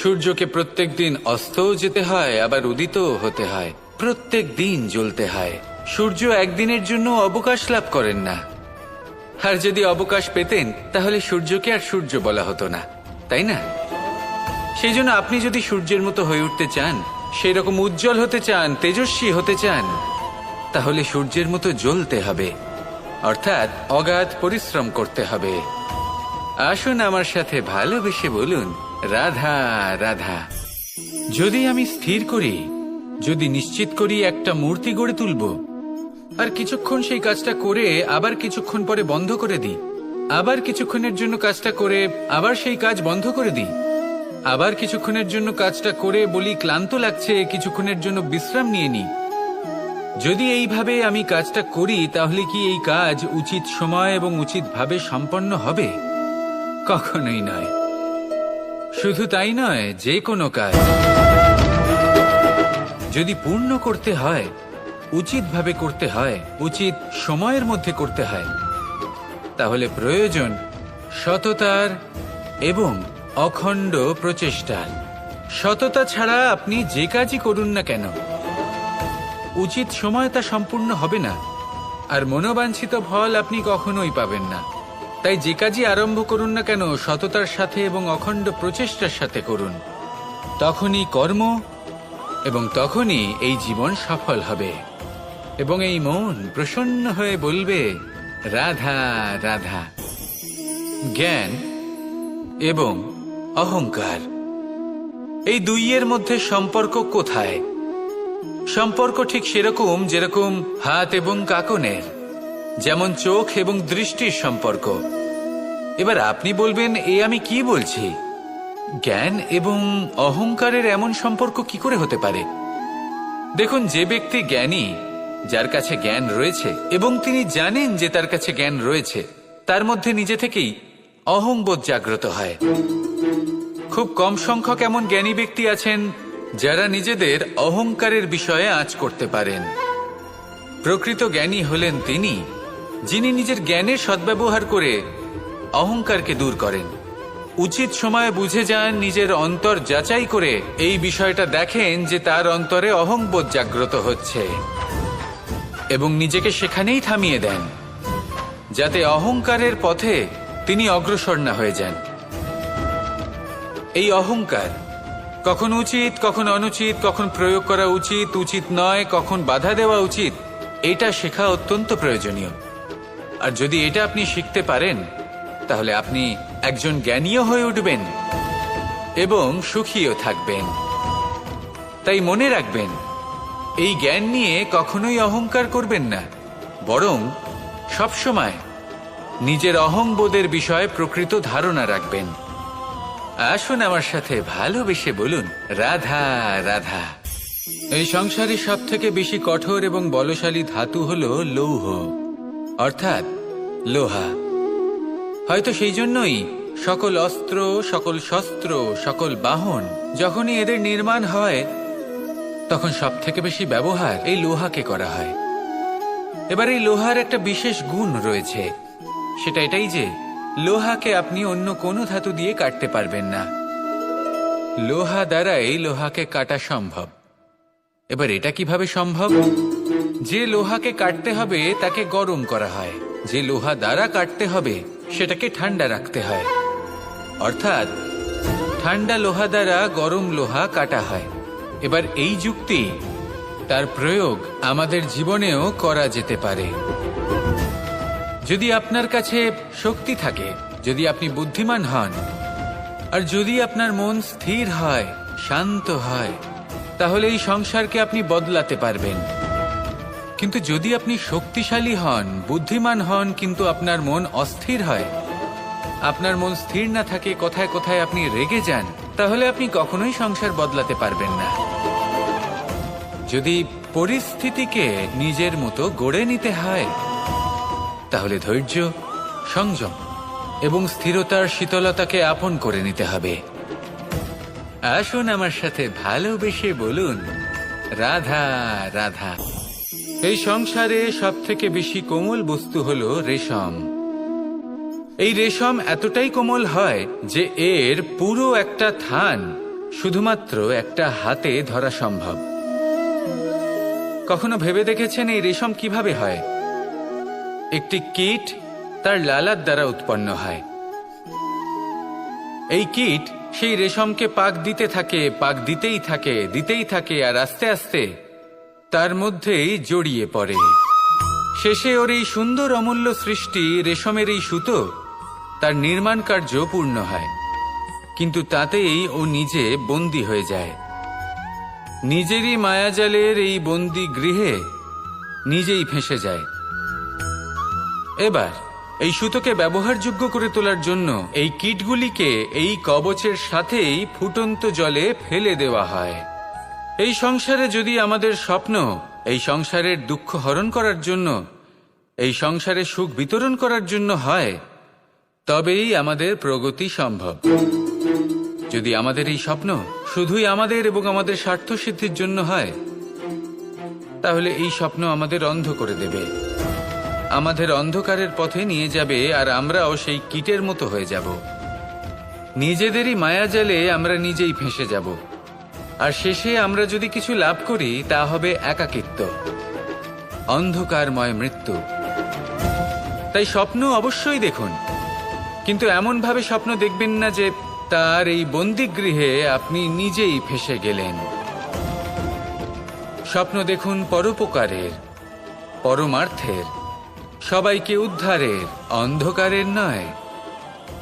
সূর্যকে প্রত্যেক দিন অস্তও যেতে হয়, আবার উদিতও হতে হয়, প্রত্যেক দিন জ্বলতে হয়। সূর্য একদিনের জন্য অবকাশ লাভ করেন না। আর যদি অবকাশ পেতেন তাহলে সূর্যকে আর সূর্য বলা হতো না, তাই না? সেই জন্য আপনি যদি সূর্যের মতো হয়ে উঠতে চান, সেই রকম উজ্জ্বল হতে চান, তেজস্বী হতে চান, তাহলে সূর্যের মতো জ্বলতে হবে, অর্থাৎ অগাধ পরিশ্রম করতে হবে। আসুন আমার সাথে ভালোবেসে বলুন, রাধা রাধা। যদি আমি স্থির করি, যদি নিশ্চিত করি একটা মূর্তি গড়ে তুলব, আর কিছুক্ষণ সেই কাজটা করে আবার কিছুক্ষণ পরে বন্ধ করে দিই, আবার কিছুক্ষণের জন্য কাজটা করে আবার সেই কাজ বন্ধ করে দিই, আবার কিছুক্ষণের জন্য কাজটা করে বলি ক্লান্ত লাগছে, কিছুক্ষণের জন্য বিশ্রাম নিয়ে নিই, যদি এইভাবে আমি কাজটা করি তাহলে কি এই কাজ উচিত সময় এবং উচিতভাবে সম্পন্ন হবে? কখনোই নয়। শুধু তাই নয়, যে কোনো কাজ যদি পূর্ণ করতে হয়, উচিতভাবে করতে হয়, উচিত সময়ের মধ্যে করতে হয়, তাহলে প্রয়োজন সততার এবং অখণ্ড প্রচেষ্টার। সততা ছাড়া আপনি যে কাজই করুন না কেন, উচিত সময় তা সম্পূর্ণ হবে না, আর মনোবাঞ্ছিত ফল আপনি কখনোই পাবেন না। তাই যে কাজই আরম্ভ করুন না কেন, সততার সাথে এবং অখণ্ড প্রচেষ্টার সাথে করুন। তখনই কর্ম এবং তখনই এই জীবন সফল হবে, এবং এই মন প্রসন্ন হয়ে বলবে, রাধা রাধা। জ্ঞান এবং অহংকার, এই দুইয়ের মধ্যে সম্পর্ক কোথায়? সম্পর্ক ঠিক সেরকম যেরকম হাত এবং কাকনের, যেমন চোখ এবং দৃষ্টির সম্পর্ক। এবার আপনি বলবেন, এ আমি কি বলছি? জ্ঞান এবং অহংকারের এমন সম্পর্ক কি করে হতে পারে? দেখুন, যে ব্যক্তি জ্ঞানী, যার কাছে জ্ঞান রয়েছে এবং তিনি জানেন যে তার কাছে জ্ঞান রয়েছে, তার মধ্যে নিজে থেকেই অহংবোধ জাগ্রত হয়। খুব কম সংখ্যক এমন জ্ঞানী ব্যক্তি আছেন যারা নিজেদের অহংকারের বিষয়ে আঁচ করতে পারেন। প্রকৃত জ্ঞানী হলেন তিনি, যিনি নিজের জ্ঞানের সদ্ব্যবহার করে অহংকারকে দূর করেন। উচিত সময়ে বুঝে যান, নিজের অন্তর যাচাই করে এই বিষয়টা দেখেন যে তার অন্তরে অহংবোধ জাগ্রত হচ্ছে, এবং নিজেকে সেখানেই থামিয়ে দেন, যাতে অহংকারের পথে তিনি অগ্রসর না হয়ে যান। এই অহংকার কখন উচিত, কখন অনুচিত, কখন প্রয়োগ করা উচিত, উচিত নয়, কখন বাধা দেওয়া উচিত, এটা শেখা অত্যন্ত প্রয়োজনীয়। আর যদি এটা আপনি শিখতে পারেন, তাহলে আপনি একজন জ্ঞানীও হয়ে উঠবেন এবং সুখীও থাকবেন। তাই মনে রাখবেন, এই জ্ঞান নিয়ে কখনোই অহংকার করবেন না, বরং সবসময় নিজের অহংবোধের বিষয়ে প্রকৃত ধারণা রাখবেন। আসুন আমার সাথে ভালোবেসে বলুন, রাধা রাধা। এই সংসারে সব থেকে বেশি কঠোর এবং বলশালী ধাতু হল লৌহ, অর্থাৎ লোহা। হয়তো সেই জন্যই সকল অস্ত্র, সকল শস্ত্র, সকল বাহন, যখনই এদের নির্মাণ হয় তখন সব থেকে বেশি ব্যবহার এই লোহাকে করা হয়। এবার এই লোহার একটা বিশেষ গুণ রয়েছে, সেটা এটাই যে লোহাকে আপনি অন্য কোনো ধাতু দিয়ে কাটতে পারবেন না। লোহা দ্বারাই লোহাকে কাটা সম্ভব। এবার এটা কিভাবে সম্ভব? যে লোহাকে কাটতে হবে তাকে গরম করা হয়, যে লোহা দ্বারা কাটতে হবে সেটাকে ঠান্ডা রাখতে হয়, অর্থাৎ ঠান্ডা লোহা দ্বারা গরম লোহা কাটা হয়। এবার এই যুক্তি, তার প্রয়োগ আমাদের জীবনেও করা যেতে পারে। যদি আপনার কাছে শক্তি থাকে, যদি আপনি বুদ্ধিমান হন, আর যদি আপনার মন স্থির হয়, শান্ত হয়, তাহলে এই সংসারকে আপনি বদলাতে পারবেন। কিন্তু যদি আপনি শক্তিশালী হন, বুদ্ধিমান হন, কিন্তু আপনার মন অস্থির হয়, আপনার মন স্থির না থাকে, কোথায় কোথায় আপনি রেগে যান, তাহলে আপনি কখনোই সংসার বদলাতে পারবেন না। যদি পরিস্থিতিকে নিজের মতো গড়ে নিতে হয়, তাহলে ধৈর্য, সংযম এবং স্থিরতার শীতলতাকে আপন করে নিতে হবে। আসুন আমার সাথে ভালোবেসে বলুন, রাধা রাধা। এই সংসারে সব থেকে বেশি কোমল বস্তু হলো রেশম। এই রেশম এতটাই কোমল হয় যে এর পুরো একটা থান শুধুমাত্র একটা হাতে ধরা সম্ভব। কখনো ভেবে দেখেছেন এই রেশম কিভাবে হয়? একটি কীট তার লালার দ্বারা উৎপন্ন হয়। এই কীট সেই রেশমকে পাক দিতে থাকে, পাক দিতেই থাকে আর আস্তে আস্তে তার মধ্যেই জড়িয়ে পড়ে। শেষে ওর এই সুন্দর অমূল্য সৃষ্টি রেশমের এই সুতো তার নির্মাণ কার্য পূর্ণ হয়, কিন্তু তাতেই ও নিজে বন্দী হয়ে যায়। নিজেরই মায়াজালের এই বন্দী গৃহে নিজেই ফেঁসে যায়। এবার এই সুতোকে ব্যবহারযোগ্য করে তোলার জন্য এই কীটগুলিকে এই কবচের সাথেই ফুটন্ত জলে ফেলে দেওয়া হয়। এই সংসারে যদি আমাদের স্বপ্ন এই সংসারের দুঃখ হরণ করার জন্য, এই সংসারে সুখ বিতরণ করার জন্য হয়, তবেই আমাদের প্রগতি সম্ভব। যদি আমাদের এই স্বপ্ন শুধুই আমাদের এবং আমাদের স্বার্থ সিদ্ধির জন্য হয়, তাহলে এই স্বপ্ন আমাদের অন্ধ করে দেবে, আমাদের অন্ধকারের পথে নিয়ে যাবে, আর আমরাও সেই কীটের মতো হয়ে যাব। নিজেদেরই মায়াজালে আমরা নিজেই ফেঁসে যাব, আর শেষে আমরা যদি কিছু লাভ করি তা হবে একাকিত্ব, অন্ধকারময় মৃত্যু। তাই স্বপ্ন অবশ্যই দেখুন, কিন্তু এমনভাবে স্বপ্ন দেখবেন না যে তার এই বন্দিগৃহে আপনি নিজেই ফেঁসে গেলেন। স্বপ্ন দেখুন পরোপকারের, পরমার্থের, সবাইকে উদ্ধারের, অন্ধকারের নয়।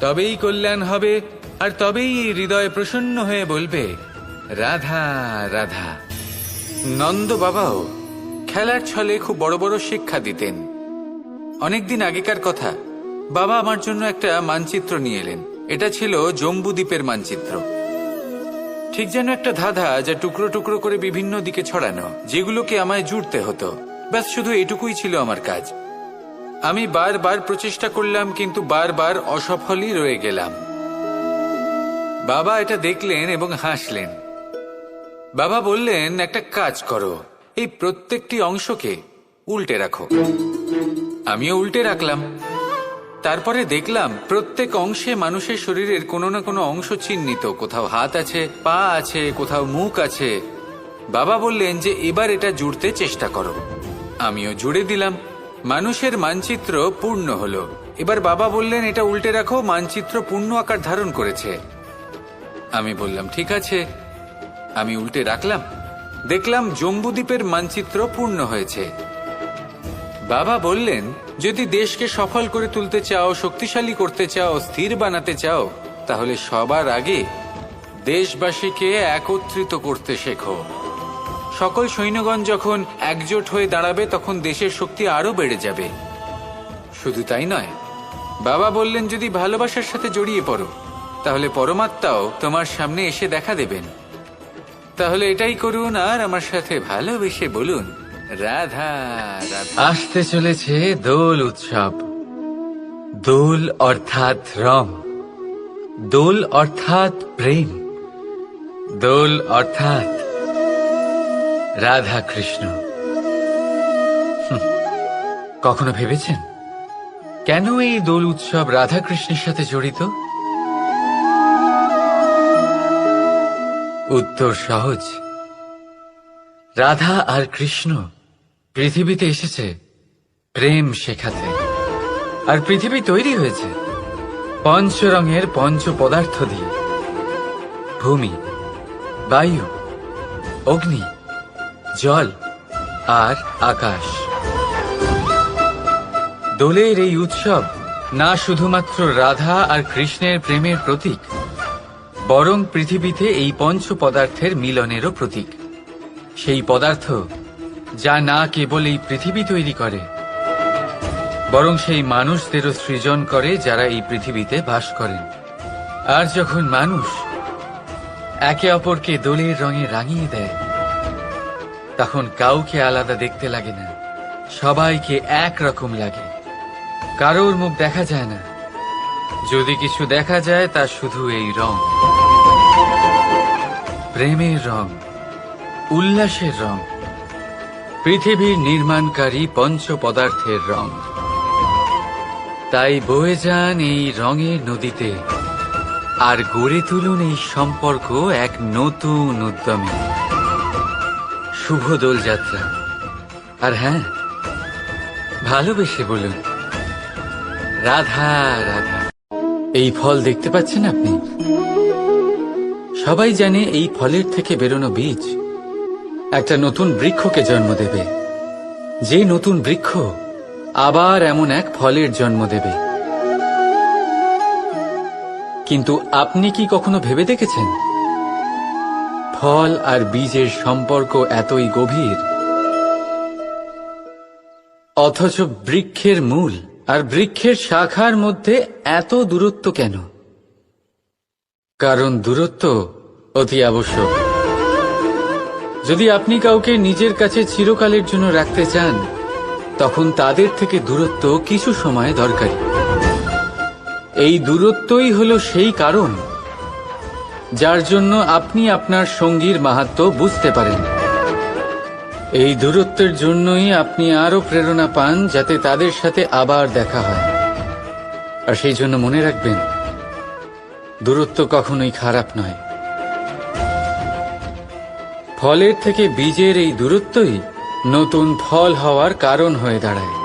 তবেই কল্যাণ হবে, আর তবেই এই হৃদয় প্রসন্ন হয়ে বলবে রাধা রাধা। নন্দ বাবাও খেলার ছলে খুব বড় বড় শিক্ষা দিতেন। অনেকদিন আগেকার কথা, বাবা আমার জন্য একটা মানচিত্র নিয়ে এলেন। এটা ছিল জম্বু দ্বীপের মানচিত্র, ঠিক যেন একটা ধাঁধা যা টুকরো টুকরো করে বিভিন্ন দিকে ছড়ানো, যেগুলোকে আমায় জুড়তে হতো। ব্যাস শুধু এটুকুই ছিল আমার কাজ। আমি বারবার প্রচেষ্টা করলাম, কিন্তু বারবার অসফলই রয়ে গেলাম। বাবা এটা দেখলেন এবং হাসলেন। বাবা বললেন, একটা কাজ করো, এই প্রত্যেকটি অংশকে উল্টে রাখো। আমিও উল্টে রাখলাম। তারপরে দেখলাম প্রত্যেক অংশে মানুষের শরীরের কোনো না কোনো অংশ চিহ্নিত। কোথাও হাত আছে, পা আছে, কোথাও মুখ আছে। বাবা বললেন যে এবার এটা জুড়তে চেষ্টা করো। আমিও জুড়ে দিলাম। মানুষের মানচিত্র পূর্ণ হলো। এবার বাবা বললেন, এটা উল্টে রাখো, মানচিত্র পূর্ণ আকার ধারণ করেছে। আমি বললাম, ঠিক আছে। আমি উল্টে রাখলাম, দেখলাম জম্বুদ্বীপের মানচিত্র পূর্ণ হয়েছে। বাবা বললেন, যদি দেশকে সফল করে তুলতে চাও, শক্তিশালী করতে চাও, স্থির বানাতে চাও, তাহলে সবার আগে দেশবাসীকে একত্রিত করতে শেখো। সকল সৈন্যগণ যখন একজোট হয়ে দাঁড়াবে, তখন দেশের শক্তি আরো বেড়ে যাবে। শুধু তাই নয়, বাবা বললেন, যদি ভালোবাসার সাথে জড়িয়ে পড়ো, তাহলে পরমাত্মাও তোমার সামনে এসে দেখা দেবেন। তাহলে এটাই করুন, আর আমার সাথে ভালোবেসে বলুন রাধা রাধা। আসতে চলেছে দোল উৎসব। দোল অর্থাৎ রং, দোল অর্থাৎ প্রেম, দোল অর্থাৎ রাধা কৃষ্ণ। কখনো ভেবেছেন কেন এই দোল উৎসব রাধা কৃষ্ণের সাথে জড়িত? উত্তর সহজ। রাধা আর কৃষ্ণ পৃথিবীতে এসেছে প্রেম শেখাতে, আর পৃথিবী তৈরি হয়েছে পঞ্চরঙের পঞ্চ পদার্থ দিয়ে: ভূমি, বায়ু, অগ্নি, জল আর আকাশ। দোলের এই উৎসব না শুধুমাত্র রাধা আর কৃষ্ণের প্রেমের প্রতীক, বরং পৃথিবীতে এই পঞ্চ পদার্থের মিলনেরও প্রতীক। সেই পদার্থ যা না কেবল এই পৃথিবী তৈরি করে, বরং সেই মানুষদেরও সৃজন করে যারা এই পৃথিবীতে বাস করেন। আর যখন মানুষ একে অপরকে দোলের রঙে রাঙিয়ে দেয়, তখন কাউকে আলাদা দেখতে লাগে না, সবাইকে একরকম লাগে। কারোর মুখ দেখা যায় না, যদি কিছু দেখা যায় তা শুধু এই রং, প্রেমের রং, উল্লাসের রং, পৃথিবীর নির্মাণকারী পঞ্চ পদার্থের রং। তাই বয়ে যান এই রঙের নদীতে, আর গড়ে তুলুন এই সম্পর্ক এক নতুন উদ্যমে। শুভ দোলযাত্রা। আর হ্যাঁ, ভালোবেসে বলুন, রাধা রাধা। এই ফল দেখতে পাচ্ছেন আপনি? সবাই জানে এই ফলের থেকে বেরোনো বীজ একটা নতুন বৃক্ষকে জন্ম দেবে, যে নতুন বৃক্ষ আবার এমন এক ফলের জন্ম দেবে। কিন্তু আপনি কি কখনো ভেবে দেখেছেন ফল আর বীজের সম্পর্ক এতই গভীর, অথচ বৃক্ষের মূল আর বৃক্ষের শাখার মধ্যে এত দূরত্ব কেন? কারণ দূরত্ব অতি আবশ্যক। যদি আপনি কাউকে নিজের কাছে চিরকালের জন্য রাখতে চান, তখন তাদের থেকে দূরত্ব কিছু সময় দরকারি। এই দূরত্বই হলো সেই কারণ যার জন্য আপনি আপনার সঙ্গীর মাহাত্ম্য বুঝতে পারেন। এই দূরত্বের জন্যই আপনি আরো প্রেরণা পান যাতে তাদের সাথে আবার দেখা হয়। আর সেই জন্য মনে রাখবেন, দূরত্ব কখনোই খারাপ নয়। ফলের থেকে বীজের এই দূরত্বই নতুন ফল হওয়ার কারণ হয়ে দাঁড়ায়।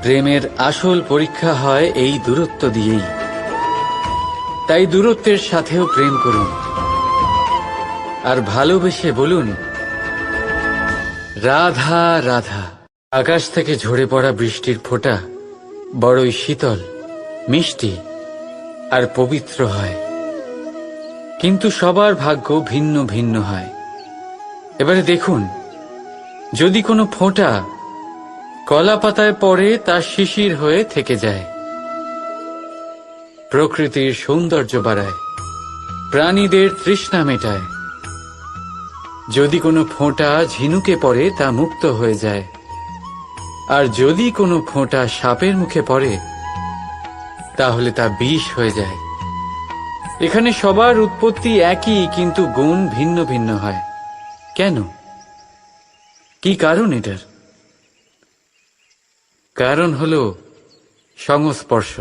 প্রেমের আসল পরীক্ষা হয় এই দূরত্ব দিয়েই। তাই দূরত্বের সাথেও প্রেম করুন আর ভালোবেসে বলুন, রাধা রাধা। আকাশ থেকে ঝরে পড়া বৃষ্টির ফোঁটা বড়ই শীতল, মিষ্টি আর পবিত্র হয়, কিন্তু সবার ভাগ্য ভিন্ন ভিন্ন হয়। এবারে দেখুন, যদি কোনো ফোঁটা কলা পাতায় পড়ে তা শিশির হয়ে থেকে যায়, প্রকৃতির সৌন্দর্য বাড়ায়, প্রাণীদের তৃষ্ণা মেটায়। যদি কোনো ফোঁটা ঝিনুকে পড়ে তা মুক্ত হয়ে যায়, আর যদি কোনো ফোঁটা সাপের মুখে পড়ে তাহলে তা বিষ হয়ে যায়। এখানে সবার উৎপত্তি একই, কিন্তু গুণ ভিন্ন ভিন্ন হয়। কেন? কি কারণ এটার? কারণ হলো সংস্পর্শ।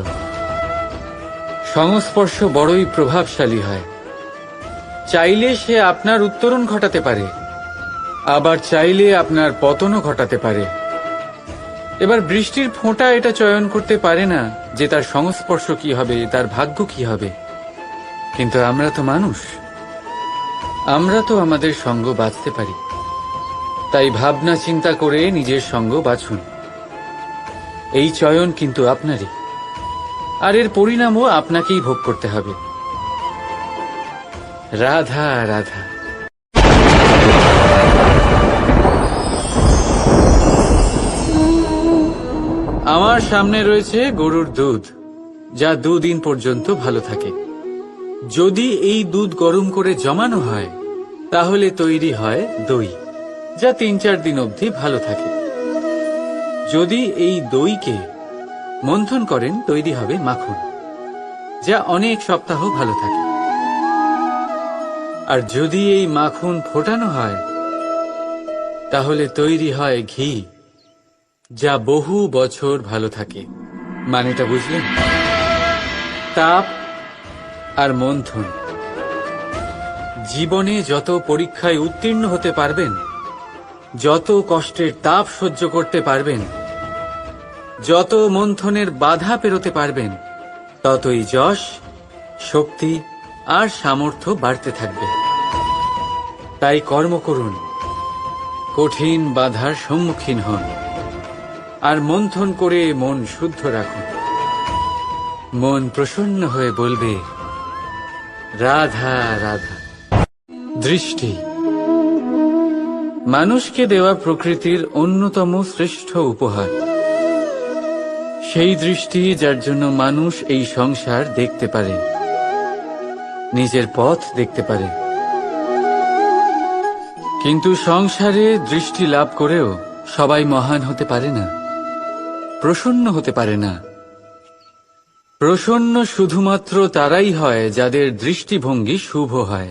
সংস্পর্শ বড়ই প্রভাবশালী হয়। চাইলে সে আপনার উত্তরণ ঘটাতে পারে, আবার চাইলে আপনার পতনও ঘটাতে পারে। এবার বৃষ্টির ফোঁটা এটা চয়ন করতে পারে না যে তার সংস্পর্শ কি হবে, তার ভাগ্য কি হবে। কিন্তু আমরা তো মানুষ, আমরা তো আমাদের সঙ্গ বাছতে পারি। তাই ভাবনা চিন্তা করে নিজের সঙ্গ বাছুন। এই চয়ন কিন্তু আপনারই, আর এর পরিণামও আপনাকেই ভোগ করতে হবে। রাধা রাধা। আমার সামনে রয়েছে গরুর দুধ, যা 2 দিন পর্যন্ত ভালো থাকে। যদি এই দুধ গরম করে জমানো হয় তাহলে তৈরি হয় দই, যা 3-4 দিন অবধি ভালো থাকে। যদি এই দইকে মন্থন করেন তৈরি হবে মাখন, যা অনেক সপ্তাহ ভালো থাকে। আর যদি এই মাখন ফোটানো হয় তাহলে তৈরি হয় ঘি, যা বহু বছর ভালো থাকে। মানেটা বুঝলেন? তাপ আর মন্থন। জীবনে যত পরীক্ষায় উত্তীর্ণ হতে পারবেন, যত কষ্টের তাপ সহ্য করতে পারবেন, যত মন্থনের বাধা পেরোতে পারবেন, ততই যশ, শক্তি আর সামর্থ্য বাড়তে থাকবে। তাই কর্ম করুন, কঠিন বাধার সম্মুখীন হন, আর মন্থন করে মন শুদ্ধ রাখুন। মন প্রসন্ন হয়ে বলবে, রাধা রাধা। দৃষ্টি মানুষকে দেওয়া প্রকৃতির অন্যতম শ্রেষ্ঠ উপহার। সেই দৃষ্টি যার জন্য মানুষ এই সংসার দেখতে পারে, নিজের পথ দেখতে পারে। কিন্তু সংসারে দৃষ্টি লাভ করেও সবাই মহান হতে পারে না, প্রসন্ন হতে পারে না। প্রসন্ন শুধুমাত্র তারাই হয় যাদের দৃষ্টিভঙ্গি শুভ হয়।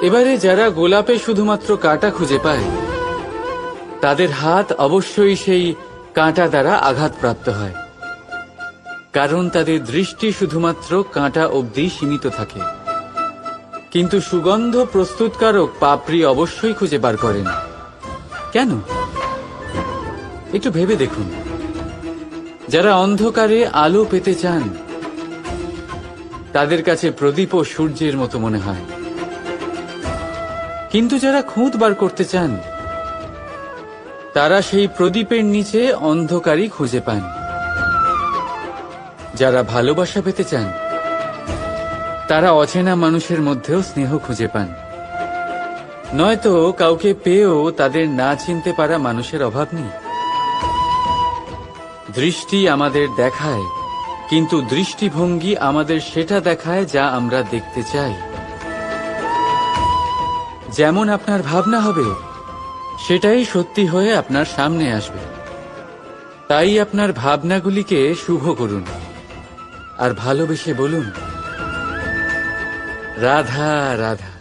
এবারে যারা গোলাপে শুধুমাত্র কাঁটা খুঁজে পায়, তাদের হাত অবশ্যই সেই কাঁটা দ্বারা আঘাতপ্রাপ্ত হয়, কারণ তাদের দৃষ্টি শুধুমাত্র কাঁটা অবধি সীমিত থাকে। কিন্তু সুগন্ধ প্রস্তুতকারক পাপড়ি অবশ্যই খুঁজে বার করেন। কেন? একটু ভেবে দেখুন। যারা অন্ধকারে আলো পেতে চান তাদের কাছে প্রদীপ ও সূর্যের মতো মনে হয়, কিন্তু যারা খুঁত বার করতে চান তারা সেই প্রদীপের নিচে অন্ধকারই খুঁজে পান। যারা ভালোবাসা পেতে চান তারা অচেনা মানুষের মধ্যেও স্নেহ খুঁজে পান, নয়তো কাউকে পেয়েও তাদের না চিনতে পারা মানুষের অভাব নেই। দৃষ্টি আমাদের দেখায়, কিন্তু দৃষ্টিভঙ্গি আমাদের সেটা দেখায় যা আমরা দেখতে চাই। যেমন আপনার ভাবনা হবে সেটাই সত্যি হয়ে আপনার সামনে আসবে। তাই আপনার ভাবনাগুলিকে শুভ করুন আর ভালোবেসে বলুন, রাধা রাধা।